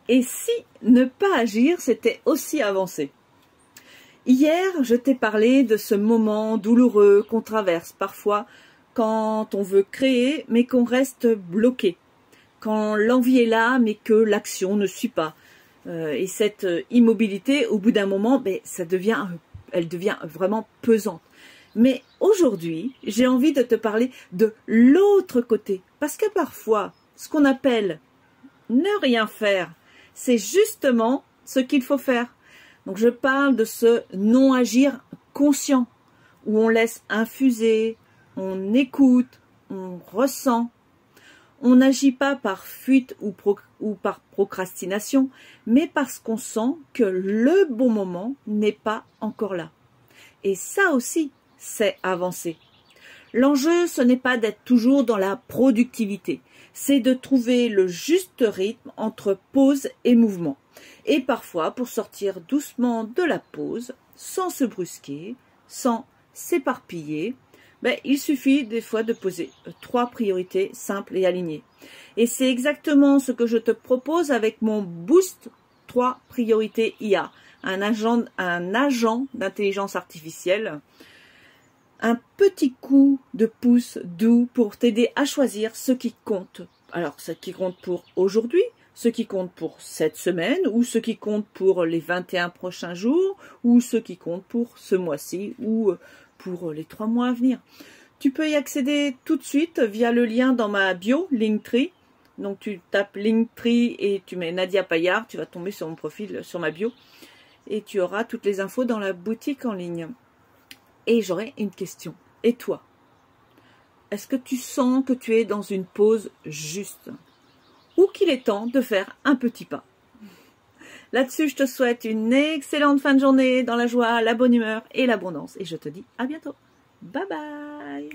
Et si ne pas agir, c'était aussi avancer? Hier, je t'ai parlé de ce moment douloureux qu'on traverse parfois quand on veut créer mais qu'on reste bloqué. Quand l'envie est là mais que l'action ne suit pas. Et cette immobilité, au bout d'un moment, elle devient vraiment pesante. Mais aujourd'hui, j'ai envie de te parler de l'autre côté. Parce que parfois, ce qu'on appelle ne rien faire, c'est justement ce qu'il faut faire. Donc je parle de ce non-agir conscient, où on laisse infuser, on écoute, on ressent. On n'agit pas par fuite ou par procrastination, mais parce qu'on sent que le bon moment n'est pas encore là. Et ça aussi, c'est avancer. L'enjeu, ce n'est pas d'être toujours dans la productivité, c'est de trouver le juste rythme entre pause et mouvement. Et parfois, pour sortir doucement de la pause, sans se brusquer, sans s'éparpiller, il suffit des fois de poser 3 priorités simples et alignées. Et c'est exactement ce que je te propose avec mon Boost 3 priorités IA, un agent d'intelligence artificielle. Un petit coup de pouce doux pour t'aider à choisir ce qui compte. Alors, ce qui compte pour aujourd'hui, ce qui compte pour cette semaine, ou ce qui compte pour les 21 prochains jours, ou ce qui compte pour ce mois-ci, ou pour les 3 mois à venir. Tu peux y accéder tout de suite via le lien dans ma bio, Linktree. Donc tu tapes Linktree et tu mets Nadia Paillard, tu vas tomber sur mon profil, sur ma bio. Et tu auras toutes les infos dans la boutique en ligne. Et j'aurai une question. Et toi? Est-ce que tu sens que tu es dans une pause juste? Ou qu'il est temps de faire un petit pas? Là-dessus, je te souhaite une excellente fin de journée dans la joie, la bonne humeur et l'abondance. Et je te dis à bientôt. Bye bye!